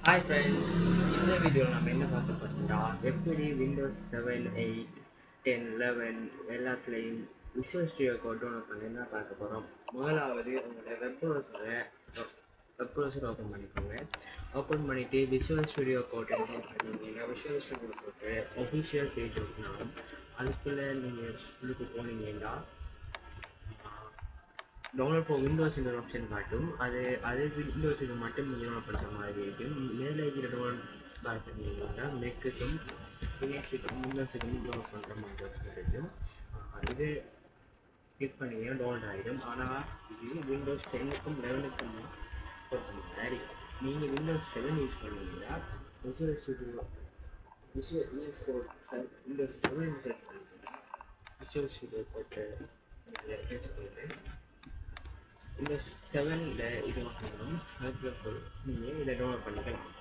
Hi friends, இந்த வீடியோவில் நம்ம என்ன பார்க்க போறோம்னா எப்படி விண்டோஸ் 7, 8, 10, 11 எல்லாத்துலேயும் விசுவல் ஸ்டுடியோ கோட் டவுன்லோட் பண்ணி என்ன பார்க்க போகிறோம். முதலாவது உங்களோட வெப் ப்ரௌசர் ஓப்பன் பண்ணிக்கோங்க. ஓப்பன் பண்ணிவிட்டு விசுவல் ஸ்டுடியோ கோட் டவுன்லோட் பண்ணிங்கன்னா விசுவல் ஸ்டுடியோ கோட்டு ஒஃபிஷியல் பேஜ் இருக்கணும். அதுக்குள்ளே நீங்கள் இதுக்கு போனீங்கன்னா டவுன்லோட் ஃபார் விண்டோஸ்ன்ற ஆப்ஷன் காட்டும். அது விண்டோஸுக்கு மட்டும் டவுன்லோட் பண்ணுற மாதிரி இருக்கும். மேலே இருக்கிற டவுன்லோட் பார் பண்ணிங்கன்னா மெக்குக்கும் லினக்ஸுக்கும் விண்டோஸுக்கும் டவுன்லோட் பண்ணுற மாதிரி ஆப்ஷன் இருக்கும். இது கிளிக் பண்ணிங்கன்னா டவுன்லோட் ஆகிடும். ஆனால் இது விண்டோஸ் 10க்கும் 11க்கும் பொறுத்த மாதிரி நீங்கள் விண்டோஸ் 7 யூஸ் பண்ணுவீங்கன்னா விசுவல் ஸ்டுடியோ விண்டோஸ் 7 செட் பண்ணிங்கன்னா விசுவல் ஸ்டுடியோ போட்டு பண்ணுறேன். இந்த 7ல் இது பண்ணணும். அதுக்கப்புறம் நீங்கள் இதை டவுன்லோட் பண்ணிக்கலாம்.